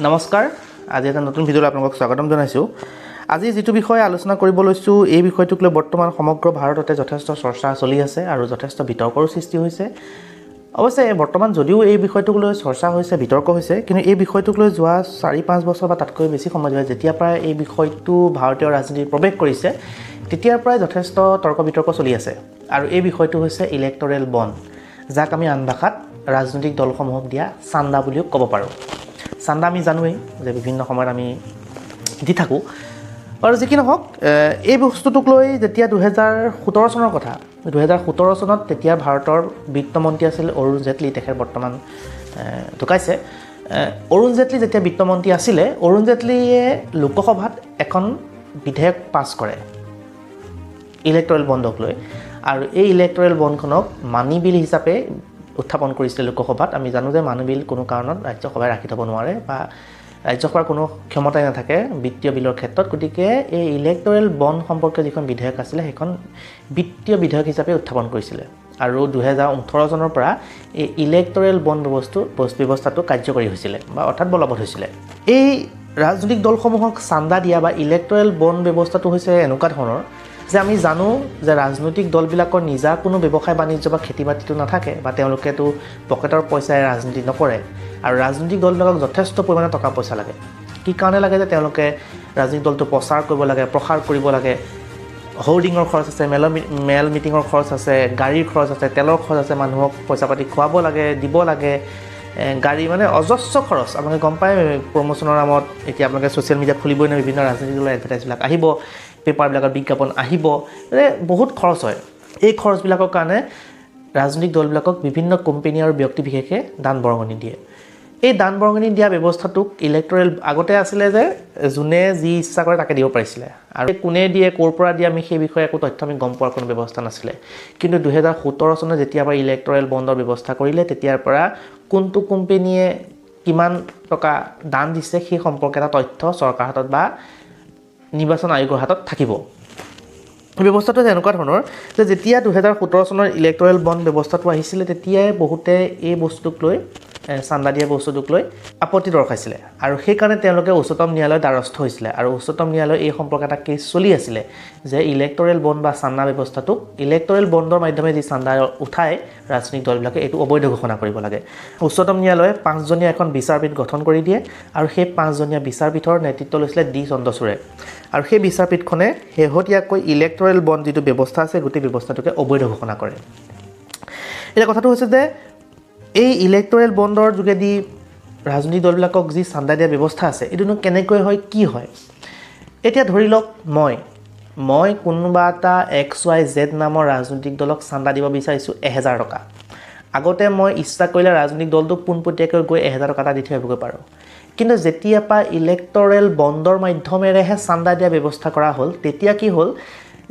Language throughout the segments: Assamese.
নমস্কাৰ আজি এটা নতুন ভিডিঅ'লৈ আপোনালোকক স্বাগতম জনাইছোঁ আজি যেটো বিষয় আলোচনা কৰিব লৈছো এই বিষয়টোক লৈ বৰ্তমান সমগ্ৰ ভাৰততে যথেষ্ট চৰ্চা চলি আছে আৰু যথেষ্ট বিতৰ্কৰ সৃষ্টি হৈছে অৱশ্যে বৰ্তমান যদিও এই বিষয়টোক লৈ চৰ্চা হৈছে বিতৰ্ক হৈছে কিন্তু এই বিষয়টোক লৈ যোৱা 4-5 বছৰ বা তাতকৈ বেছি সময় ধৰি যেতিয়া প্ৰায় এই বিষয়টো ভাৰতীয় ৰাজনীতিত প্ৰৱেশ কৰিছে তেতিয়াৰ পৰাই যথেষ্ট তৰ্ক বিতৰ্ক চলি আছে আৰু এই বিষয়টো হৈছে ইলেক্টৰেল বণ্ড যাক আমি আন ভাষাত ৰাজনৈতিক দলসমূহক দিয়া চান্দা বুলিও ক'ব পাৰোঁ চান্দা আমি জানোৱেই যে বিভিন্ন সময়ত আমি দি থাকোঁ আৰু যি কি নহওক এই বস্তুটোক লৈ যেতিয়া 2017 চনৰ কথা 2017 চনত তেতিয়া ভাৰতৰ বিত্তমন্ত্ৰী আছিল অৰুণ জেটলী তেখেত বৰ্তমান ঢুকাইছে অৰুণ জেটলী যেতিয়া বিত্তমন্ত্ৰী আছিলে অৰুণ জেটলীয়ে লোকসভাত এখন বিধেয়ক পাছ কৰে ইলেক্টৰেল বণ্ডক লৈ আৰু এই ইলেক্টৰেল বণ্ডখনক মানি বিল হিচাপে উত্থাপন কৰিছিল লোকসভাত আমি জানো যে মানি বিল কোনো কাৰণত ৰাজ্যসভাই ৰাখি থ'ব নোৱাৰে বা ৰাজ্যসভাৰ কোনো ক্ষমতাই নাথাকে বিত্তীয় বিলৰ ক্ষেত্ৰত গতিকে এই ইলেক্টৰেল বণ্ড সম্পৰ্কীয় যিখন বিধেয়ক আছিলে সেইখন বিত্তীয় বিধেয়ক হিচাপে উত্থাপন কৰিছিলে আৰু 2018 চনৰ পৰা এই ইলেক্টৰেল বণ্ড ব্যৱস্থাটো কাৰ্যকৰী হৈছিলে বা অৰ্থাৎ বলবৎ হৈছিলে এই ৰাজনৈতিক দলসমূহক চান্দা দিয়া বা ইলেক্টৰেল বণ্ড ব্যৱস্থাটো হৈছে এনেকুৱা ধৰণৰ যে আমি জানো যে ৰাজনৈতিক দলবিলাকৰ নিজা কোনো ব্যৱসায় বাণিজ্য বা খেতি বাতিটো নাথাকে বা তেওঁলোকেতো পকেটৰ পইচাৰে ৰাজনীতি নকৰে আৰু ৰাজনৈতিক দলবিলাকক যথেষ্ট পৰিমাণে টকা পইচা লাগে কি কাৰণে লাগে যে তেওঁলোকে ৰাজনৈতিক দলটো প্ৰচাৰ কৰিব লাগে প্ৰসাৰ কৰিব লাগে হোৰ্ডিঙৰ খৰচ আছে মেল মিটিঙৰ খৰচ আছে গাড়ীৰ খৰচ আছে তেলৰ খৰচ আছে মানুহক পইচা পাতি খুৱাব লাগে দিব লাগে গাড়ী মানে অজস্ৰ খৰচ আপোনালোকে গম পায় প্ৰমোচনৰ নামত এতিয়া আপোনালোকে ছ'চিয়েল মিডিয়াত খুলিবই নহয় বিভিন্ন ৰাজনৈতিক দলৰ এডভাৰটাইজবিলাক আহিব পেপাৰবিলাকৰ বিজ্ঞাপন আহিব বহুত খৰচ হয় এই খৰচবিলাকৰ কাৰণে ৰাজনৈতিক দলবিলাকক বিভিন্ন কোম্পানী আৰু ব্যক্তি বিশেষে দান বৰঙণি দিয়ে এই দান বৰঙণি দিয়া ব্যৱস্থাটোক ইলেক্টৰেল আগতে আছিলে যে যোনে যি ইচ্ছা কৰে তাকে দিব পাৰিছিলে আৰু কোনে দিয়ে ক'ৰ পৰা দিয়ে আমি সেই বিষয়ে একো তথ্য আমি গম পোৱাৰ কোনো ব্যৱস্থা নাছিলে কিন্তু 2017 চনত যেতিয়া পৰা ইলেক্টৰেল বণ্ডৰ ব্যৱস্থা কৰিলে তেতিয়াৰ পৰা কোনটো কোম্পানীয়ে কিমান টকা দান দিছে সেই সম্পৰ্কে এটা তথ্য চৰকাৰৰ হাতত বা নিৰ্বাচন আয়োগৰ হাতত থাকিব ব্যৱস্থাটো এনেকুৱা ধৰণৰ যে যেতিয়া 2017 চনৰ ইলেক্টৰেল বণ্ড ব্যৱস্থাটো আহিছিলে তেতিয়াই বহুতে এই বস্তুক লৈ চান্দা দিয়া বস্তুটোক লৈ আপত্তি দৰ্শাইছিলে আৰু সেইকাৰণে তেওঁলোকে উচ্চতম ন্যায়ালয়ৰ দ্বাৰস্থ হৈছিলে আৰু উচ্চতম ন্যায়ালয় এই সম্পৰ্কে এটা কেছ চলি আছিলে যে ইলেক্টৰেল বণ্ড বা চান্দা ব্যৱস্থাটোক ইলেক্টৰেল বণ্ডৰ মাধ্যমে যি চান্দা উঠায় ৰাজনৈতিক দলবিলাকে এইটো অবৈধ ঘোষণা কৰিব লাগে উচ্চতম ন্যায়ালয়ে 5জনীয়া এখন বিচাৰপীঠ গঠন কৰি দিয়ে আৰু সেই 5জনীয়া বিচাৰপীঠৰ নেতৃত্ব লৈছিলে ডি চন্দ্ৰচূড়ে আৰু সেই বিচাৰপীঠখনে শেহতীয়াকৈ ইলেক্টৰেল বণ্ড যিটো ব্যৱস্থা আছে গোটেই ব্যৱস্থাটোকে অবৈধ ঘোষণা কৰে এতিয়া কথাটো হৈছে যে এই ইলেক্টৰেল বণ্ডৰ যোগেদি ৰাজনৈতিক দলবিলাকক যি চান্দা দিয়া ব্যৱস্থা আছে এইটোনো কেনেকৈ হয় কি হয় এতিয়া ধৰি লওক মই কোনোবা এটা XYZ নামৰ ৰাজনৈতিক দলক চান্দা দিব বিচাৰিছোঁ 1000 টকা আগতে মই ইচ্ছা কৰিলে ৰাজনৈতিক দলটোক পোনপটীয়াকৈ গৈ 1000 টকা এটা দি থৈ আহিবগৈ পাৰোঁ কিন্তু যেতিয়া পৰা ইলেক্টৰেল বণ্ডৰ মাধ্যমেৰেহে চান্দা দিয়া ব্যৱস্থা কৰা হ'ল তেতিয়া কি হ'ল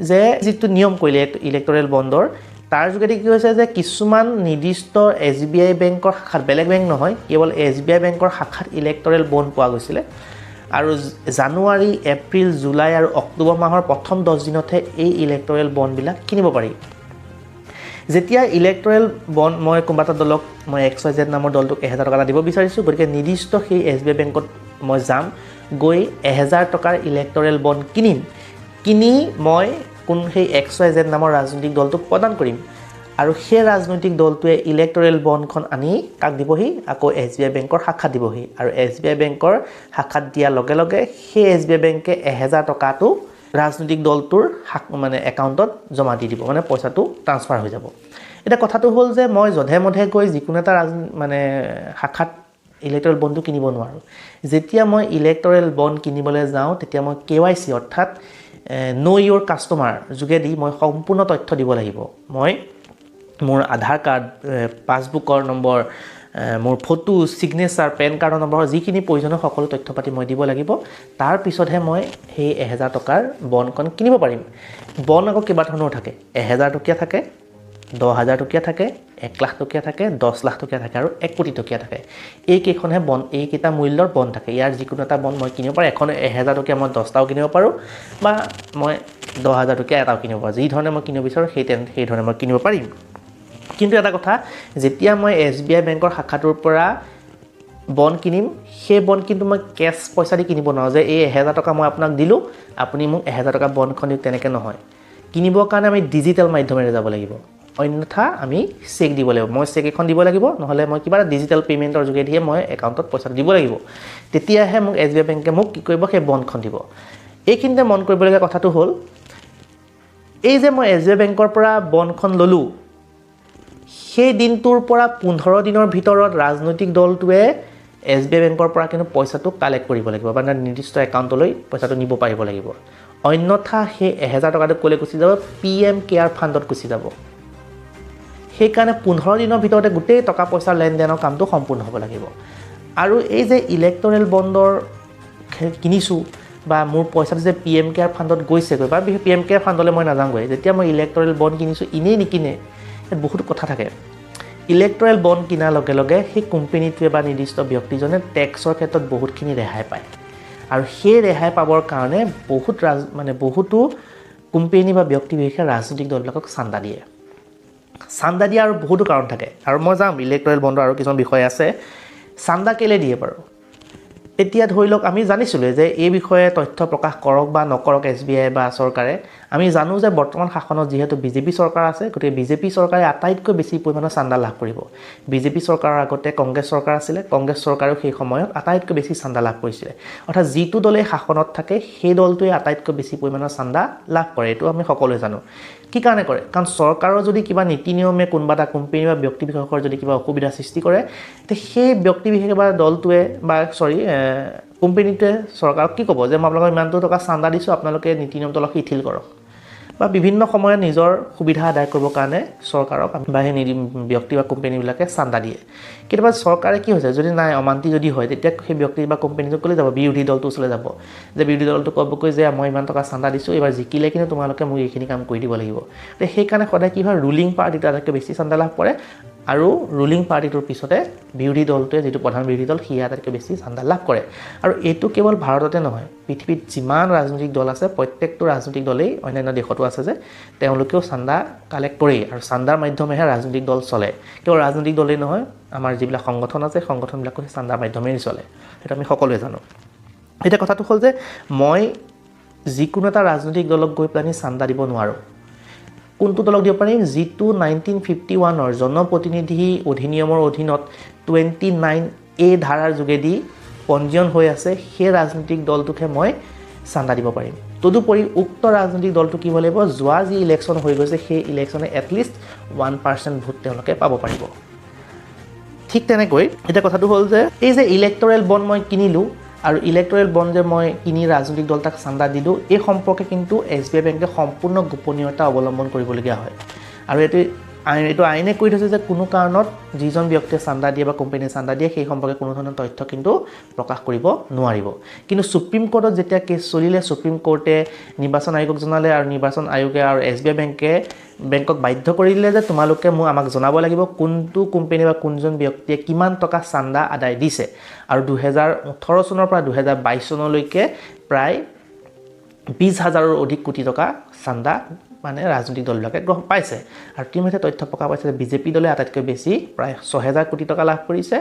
যে যিটো নিয়ম কৰিলে ইলেক্টৰেল বণ্ডৰ তাৰ যোগেদি কি হৈছে যে কিছুমান নিৰ্দিষ্ট SBI বেংকৰ শাখাত বেলেগ বেংক নহয় কেৱল SBI বেংকৰ শাখাত ইলেক্টৰেল বণ্ড পোৱা গৈছিলে আৰু জানুৱাৰী এপ্ৰিল জুলাই আৰু অক্টোবৰ মাহৰ প্ৰথম 10 দিনতহে এই ইলেক্টৰেল বণ্ডবিলাক কিনিব পাৰি যেতিয়া ইলেক্টৰেল বণ্ড মই কোনোবা এটা দলক মই XYZ নামৰ দলটোক 1000 টকা দিব বিচাৰিছোঁ গতিকে নিৰ্দিষ্ট সেই SBI বেংকত মই যাম গৈ 1000 টকাৰ ইলেক্টৰেল বণ্ড কিনি মই কোন সেই XYZ নামৰ ৰাজনৈতিক দলটোক প্ৰদান কৰিম আৰু সেই ৰাজনৈতিক দলটোৱে ইলেক্টৰেল বণ্ডখন আনি কাক দিবহি আকৌ SBI বেংকৰ শাখাত দিবহি আৰু SBI বেংকৰ শাখাত দিয়াৰ লগে লগে সেই SBI বেংকে 1000 টকাটো ৰাজনৈতিক দলটোৰ মানে একাউণ্টত জমা দি দিব মানে পইচাটো ট্ৰান্সফাৰ হৈ যাব এটা কথাটো হ'ল যে মই জধে মধে গৈ যিকোনো এটা মানে শাখাত ইলেক্টৰেল বণ্ডটো কিনিব নোৱাৰোঁ যেতিয়া মই ইলেক্টৰেল বণ্ড কিনিবলৈ যাওঁ তেতিয়া মই KYC অৰ্থাৎ know your customer যোগেদি মই সম্পূৰ্ণ তথ্য দিব লাগিব মই মোৰ আধাৰ কাৰ্ড পাছবুকৰ নম্বৰ মোৰ ফটো সিগনেচাৰ পেন কাৰ্ডৰ নম্বৰ যিখিনি প্ৰয়োজনীয় সকলো তথ্য পাতি মই দিব লাগিব তাৰ পিছতহে মই সেই 1000 টকাৰ বণ্ডখন কিনিব পাৰিম বণ্ড আকৌ কেইবা ধৰণৰ থাকে 1000 টকীয়া থাকে 10000 টকীয়া থাকে 1 লাখ টকীয়া থাকে 10 লাখ টকীয়া থাকে আৰু 1 কোটি টকীয়া থাকে এই কেইখনহে বণ্ড এই কেইটা মূল্যৰ বণ্ড থাকে ইয়াৰ যিকোনো এটা বণ্ড মই কিনিব পাৰোঁ এখন 1000 টকীয়া মই 10টাও কিনিব পাৰোঁ বা মই 10000 টকীয়া এটাও কিনিব পাৰোঁ যি ধৰণে মই কিনিব বিচাৰোঁ সেই ধৰণে মই কিনিব পাৰিম কিন্তু এটা কথা যেতিয়া মই SBI বেংকৰ শাখাটোৰ পৰা বণ্ড কিনিম সেই বণ্ড কিন্তু মই কেছ পইচা দি কিনিব নোৱাৰোঁ যে এই 1000 টকা মই আপোনাক দিলোঁ আপুনি মোক 1000 টকা বণ্ডখন দিয়ক, তেনেকৈ নহয়। কিনিবৰ কাৰণে আমি ডিজিটেল মাধ্যমেৰে যাব লাগিব, অন্যথা আমি চেক দিব লাগিব। মই চেক এখন দিব লাগিব, নহ'লে মই কিবা এটা ডিজিটেল পে'মেণ্টৰ যোগেদিহে মই একাউণ্টত পইচাটো দিব লাগিব, তেতিয়াহে মোক SBI বেংকে মোক কি কৰিব, সেই বণ্ডখন দিব। এইখিনিতে মন কৰিবলগীয়া কথাটো হ'ল এই যে মই SBI বেংকৰ পৰা বণ্ডখন ল'লোঁ, সেই দিনটোৰ পৰা 15 দিনৰ ভিতৰত ৰাজনৈতিক দলটোৱে SBI বেংকৰ পৰা কিন্তু পইচাটো কালেক্ট কৰিব লাগিব বা নিৰ্দিষ্ট একাউণ্টলৈ পইচাটো নিব পাৰিব লাগিব, অন্যথা সেই 1000 টকাটো ক'লৈ গুচি যাব, PM কেয়াৰ ফাণ্ডত গুচি যাব। সেইকাৰণে 15 দিনৰ ভিতৰতে গোটেই টকা পইচাৰ লেনদেনৰ কামটো সম্পূৰ্ণ হ'ব লাগিব। আৰু এই যে ইলেক্টৰেল বণ্ডৰ কিনিছোঁ বা মোৰ পইচাটো যে PM কেয়াৰ ফাণ্ডত গৈছেগৈ বা PM কেয়াৰ ফাণ্ডলৈ মই নাযাওঁগৈ, যেতিয়া মই ইলেক্টৰেল বণ্ড কিনিছোঁ এনেই নিকিনে, ইয়াত বহুত কথা থাকে। ইলেক্টৰেল বণ্ড কিনাৰ লগে লগে সেই কোম্পেনীটোৱে বা নিৰ্দিষ্ট ব্যক্তিজনে টেক্সৰ ক্ষেত্ৰত বহুতখিনি ৰেহাই পায়, আৰু সেই ৰেহাই পাবৰ কাৰণে বহুতো কোম্পেনী বা ব্যক্তি বিশেষে ৰাজনৈতিক দলবিলাকক চান্দা দিয়ে। চান্দা দিয়া আৰু বহুতো কাৰণ থাকে, আৰু মই যাম ইলেক্টৰেল বণ্ডৰ আৰু কিছুমান বিষয় আছে। চান্দা কেলৈ দিয়ে বাৰু? এতিয়া ধৰি লওক আমি জানিছিলোঁ যে এই বিষয়ে তথ্য প্ৰকাশ কৰক বা নকৰক SBI বা চৰকাৰে, আমি জানো যে বৰ্তমান শাসনত যিহেতু BJP চৰকাৰ আছে, গতিকে BJP চৰকাৰে আটাইতকৈ বেছি পৰিমাণৰ চান্দা লাভ কৰিব। BJP চৰকাৰৰ আগতে কংগ্ৰেছ চৰকাৰ আছিলে, কংগ্ৰেছ চৰকাৰেও সেই সময়ত আটাইতকৈ বেছি চান্দা লাভ কৰিছিলে। অৰ্থাৎ যিটো দলে শাসনত থাকে সেই দলটোৱে আটাইতকৈ বেছি পৰিমাণৰ চান্দা লাভ কৰে, এইটো আমি সকলোৱে জানো। কি কাৰণে কৰে? কাৰণ চৰকাৰৰ যদি কিবা নীতি নিয়মে কোনোবা এটা কোম্পানী বা ব্যক্তি বিশেষৰ যদি কিবা অসুবিধা সৃষ্টি কৰে, তেতিয়া সেই ব্যক্তি বিশেষ বা দলটোৱে বা কোম্পানীটোৱে চৰকাৰক কি ক'ব যে মই আপোনালোকক ইমানটো টকা চান্দা দিছোঁ, আপোনালোকে নীতি নিয়মটো অলপ শিথিল কৰক। বা বিভিন্ন সময়ত নিজৰ সুবিধা আদায় কৰিবৰ কাৰণে চৰকাৰক বা সেই ব্যক্তি বা কোম্পানীবিলাকে চান্দা দিয়ে। কেতিয়াবা চৰকাৰে কি হৈছে, যদি নাই অমান্তি যদি হয়, তেতিয়া সেই ব্যক্তি বা কোম্পানীটো ক'লৈ যাব, বিৰোধী দলটোৰ ওচৰলৈ যাব, যে বিৰোধী দলটো ক'বকৈ যে মই ইমান টকা চান্দা দিছোঁ, এইবাৰ জিকিলে কিন্তু তোমালোকে মোক এইখিনি কাম কৰি দিব লাগিব। সেইকাৰণে সদায় কি হয়, ৰুলিং পাৰ্টিটো আটাইতকৈ বেছি চান্দা লাভ কৰে, আৰু ৰুলিং পাৰ্টিটোৰ পিছতে বিৰোধী দলটোৱে, যিটো প্ৰধান বিৰোধী দল, সি আটাইতকৈ বেছি চান্দা লাভ কৰে। আৰু এইটো কেৱল ভাৰততে নহয়, পৃথিৱীত যিমান ৰাজনৈতিক দল আছে প্ৰত্যেকটো ৰাজনৈতিক দলেই অন্যান্য দেশতো আছে যে তেওঁলোকেও চান্দা কালেক্ট কৰেই, আৰু চান্দাৰ মাধ্যমেহে ৰাজনৈতিক দল চলে। কেৱল ৰাজনৈতিক দলেই নহয়, আমাৰ যিবিলাক সংগঠন আছে সংগঠনবিলাকো সেই চান্দাৰ মাধ্যমেই চলে, সেইটো আমি সকলোৱে জানো। এতিয়া কথাটো হ'ল যে মই যিকোনো এটা ৰাজনৈতিক দলক গৈ পেলাই চান্দা দিব নোৱাৰোঁ। কোনটো দলক দিব পাৰিম? যিটো 1951 জনপ্ৰতিনিধি অধিনিয়মৰ অধীনত 29A ধাৰাৰ যোগেদি পঞ্জীয়ন হৈ আছে, সেই ৰাজনৈতিক দলটোকহে মই চান্দা দিব পাৰিম। তদুপৰি উক্ত ৰাজনৈতিক দলটো কি হ'ব লাগিব, যোৱা যি ইলেকশ্যন হৈ গৈছে সেই ইলেকশ্যনে এটলিষ্ট 1% ভোট তেওঁলোকে পাব পাৰিব। ঠিক তেনেকৈ এতিয়া কথাটো হ'ল যে এই যে ইলেক্টৰেল বণ্ড মই কিনিলোঁ, আৰু ইলেক্টৰেল বণ্ড যে মই কিনি ৰাজনৈতিক দল তাক চান্দা দিলোঁ, এই সম্পৰ্কে কিন্তু SBI বেংকে সম্পূৰ্ণ গোপনীয়তা অৱলম্বন কৰিবলগীয়া হয়। আৰু এইটো আইনে কৈ থৈছে যে কোনো কাৰণত যিজন ব্যক্তিয়ে চান্দা দিয়ে বা কোম্পানীয়ে চান্দা দিয়ে সেই সম্পৰ্কে কোনো ধৰণৰ তথ্য কিন্তু প্ৰকাশ কৰিব নোৱাৰিব। কিন্তু সুপ্ৰিম কোৰ্টত যেতিয়া কেছ চলিলে, সুপ্ৰিম কোৰ্টে নিৰ্বাচন আয়োগক জনালে, আৰু নিৰ্বাচন আয়োগে আৰু SBI বেংকক বাধ্য কৰি দিলে যে তোমালোকে আমাক জনাব লাগিব কোনটো কোম্পানী বা কোনজন ব্যক্তিয়ে কিমান টকা চান্দা আদায় দিছে। আৰু 2018 চনৰ পৰা 2022 চনলৈকে প্ৰায় 20,000ৰো অধিক কোটি টকা চান্দা ৰাজনৈতিক দলবিলাকে পাইছে। আৰু ইতিমধ্যে তথ্য প্ৰকাশ পাইছে যে BJP দলে আটাইতকৈ বেছি প্ৰায় 6,000 কোটি টকা লাভ কৰিছে,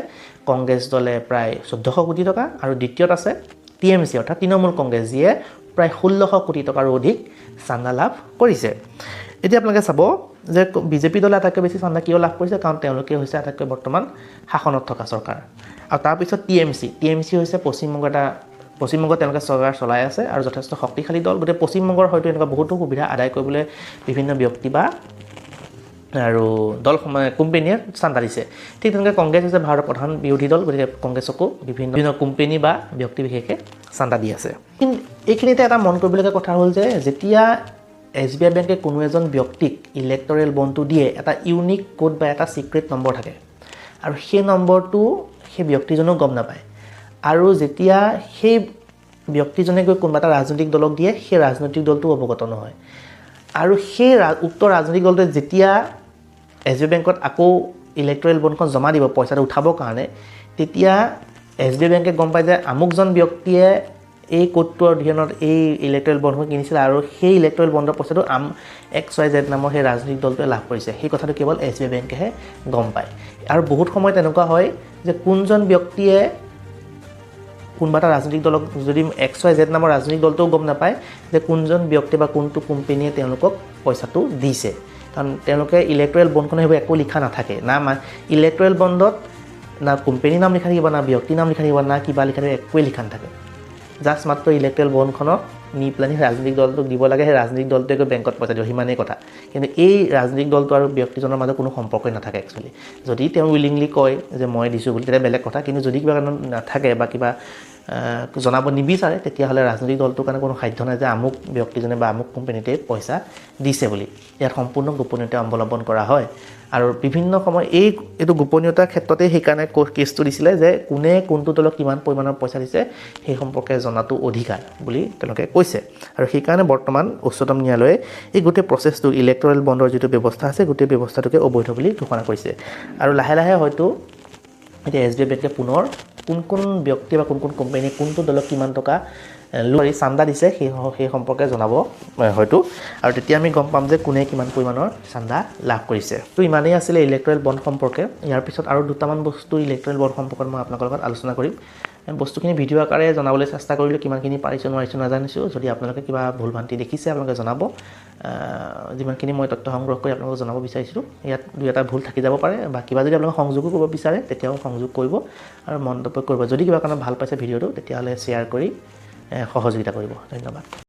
কংগ্ৰেছ দলে প্ৰায় 1400 কোটি টকা, আৰু দ্বিতীয়ত আছে TMC অৰ্থাৎ তৃণমূল কংগ্ৰেছ, যিয়ে প্ৰায় 1600 কোটি টকাৰো অধিক চান্দা লাভ কৰিছে। এতিয়া আপোনালোকে চাব যে BJP দলে আটাইতকৈ বেছি চান্দা কিয় লাভ কৰিছে, কাৰণ তেওঁলোকে হৈছে আটাইতকৈ বৰ্তমান শাসনত থকা চৰকাৰ। আৰু তাৰপিছত TMC হৈছে পশ্চিমবংগত তেওঁলোকে চৰকাৰ চলাই আছে আৰু যথেষ্ট শক্তিশালী দল। গতিকে পশ্চিমবংগৰ হয়তো এনেকুৱা বহুতো সুবিধা আদায় কৰিবলৈ বিভিন্ন ব্যক্তি বা আৰু কোম্পানীয়ে চান্দা দিছে। ঠিক তেনেকৈ কংগ্ৰেছ হৈছে ভাৰতৰ প্ৰধান বিৰোধী দল, গতিকে কংগ্ৰেছকো বিভিন্ন কোম্পানী বা ব্যক্তি বিশেষে চান্দা দি আছে। কিন্তু এইখিনিতে এটা মন কৰিবলগীয়া কথা হ'ল যে যেতিয়া SBI বেংকে কোনো এজন ব্যক্তিক ইলেক্টৰেল বণ্ডটো দিয়ে, এটা ইউনিক কোড বা এটা চিক্ৰেট নম্বৰ থাকে, আৰু সেই নম্বৰটো সেই ব্যক্তিজনেও গম নাপায়। আৰু যেতিয়া সেই ব্যক্তিজনে গৈ কোনোবা এটা ৰাজনৈতিক দলক দিয়ে, সেই ৰাজনৈতিক দলটো অৱগত নহয়। আৰু সেই উক্ত ৰাজনৈতিক দলটোৱে যেতিয়া SBI বেংকত আকৌ ইলেক্টৰেল বণ্ডখন জমা দিব পইচাটো উঠাবৰ কাৰণে, তেতিয়া SBI বেংকে গম পায় যে আমুকজন ব্যক্তিয়ে এই কোডটোৰ অধীনত এই ইলেক্ট্ৰেল বণ্ডখন কিনিছিল আৰু সেই ইলেক্ট্ৰেল বণ্ডৰ পইচাটো XYZ নামৰ সেই ৰাজনৈতিক দলটোৱে লাভ কৰিছে সেই কথাটো কেৱল SBI বেংকেহে গম পায় আৰু বহুত সময় তেনেকুৱা হয় যে কোনজন ব্যক্তিয়ে কোনোবা এটা ৰাজনৈতিক দলক যদি XYZ নামৰ ৰাজনৈতিক দলটোও গম নাপায় যে কোনজন ব্যক্তি বা কোনটো কোম্পানীয়ে তেওঁলোকক পইচাটো দিছে কাৰণ তেওঁলোকে ইলেক্ট্ৰেল বণ্ডখনে সেইবোৰ একো লিখা নাথাকে না ইলেক্ট্ৰেল বণ্ডত না কোম্পানীৰ নাম লিখা থাকিব না ব্যক্তিৰ নাম লিখা থাকিব না কিবা লিখা থাকিব একোৱে লিখা নাথাকে জাষ্ট মাত্ৰ ইলেক্ট্ৰেল বণ্ডখনক নি পেলাই ৰাজনৈতিক দলটোক দিব লাগে সেই ৰাজনৈতিক দলটোৱে গৈ বেংকত পইচা দিব সিমানেই কথা কিন্তু এই ৰাজনৈতিক দলটো আৰু ব্যক্তিজনৰ মাজত কোনো সম্পৰ্কই নাথাকে একচুৱেলি যদি তেওঁ উইলিংলি কয় যে মই দিছোঁ বুলি তেতিয়া বেলেগ কথা কিন্তু যদি কিবা কাৰণত নাথাকে বা কিবা জনাব নিবিচাৰে তেতিয়াহ'লে ৰাজনৈতিক দলটোৰ কাৰণে কোনো সাধ্য নাই যে আমুক ব্যক্তিজনে বা আমুক কোম্পানীতে পইচা দিছে বুলি ইয়াত সম্পূৰ্ণ গোপনীয়তা অৱলম্বন কৰা হয় আৰু বিভিন্ন সময় এইটো গোপনীয়তাৰ ক্ষেত্ৰতে সেইকাৰণে কেছটো দিছিলে যে কোনে কোনটো দলক কিমান পৰিমাণৰ পইচা দিছে সেই সম্পৰ্কে জনাটো অধিকাৰ বুলি তেওঁলোকে কৈছে আৰু সেইকাৰণে বৰ্তমান উচ্চতম ন্যায়ালয়ে এই গোটেই প্ৰচেছটো ইলেক্ট্ৰেল বণ্ডৰ যিটো ব্যৱস্থা আছে গোটেই ব্যৱস্থাটোকে অবৈধ বুলি ঘোষণা কৰিছে আৰু লাহে লাহে হয়তো এতিয়া SBI বেংকে পুনৰ কোন ব্যক্তি বা কোন কোম্পানীয়ে কোনটো দলক কিমান টকা লৈ চান্দা দিছে সেই সম্পৰ্কে জনাব হয়তো আৰু তেতিয়া আমি গম পাম যে কোনে কিমান পৰিমাণৰ চান্দা লাভ কৰিছে তো ইমানেই আছিলে ইলেক্ট্ৰেল বণ্ড সম্পৰ্কে ইয়াৰ পিছত আৰু দুটামান বস্তু ইলেক্ট্ৰেল বণ্ড সম্পৰ্কত মই আপোনালোকৰ লগত আলোচনা কৰিম বস্তুখিনি ভিডিঅ' আকাৰে জনাবলৈ চেষ্টা কৰিলোঁ কিমানখিনি পাৰিছোঁ নোৱাৰিছোঁ নাজানিছোঁ যদি আপোনালোকে কিবা ভুল ভ্ৰান্তি দেখিছে আপোনালোকে জনাব যিমানখিনি মই তথ্য সংগ্ৰহ কৰি আপোনালোকক জনাব বিচাৰিছিলোঁ ইয়াত দুই এটা ভুল থাকি যাব পাৰে বা কিবা যদি আপোনালোকে সংযোগো কৰিব বিচাৰে তেতিয়াও সংযোগ কৰিব আৰু মন্তব্য কৰিব যদি কিবা কাৰণত ভাল পাইছে ভিডিঅ'টো তেতিয়াহ'লে শ্বেয়াৰ কৰি সহযোগিতা কৰিব ধন্যবাদ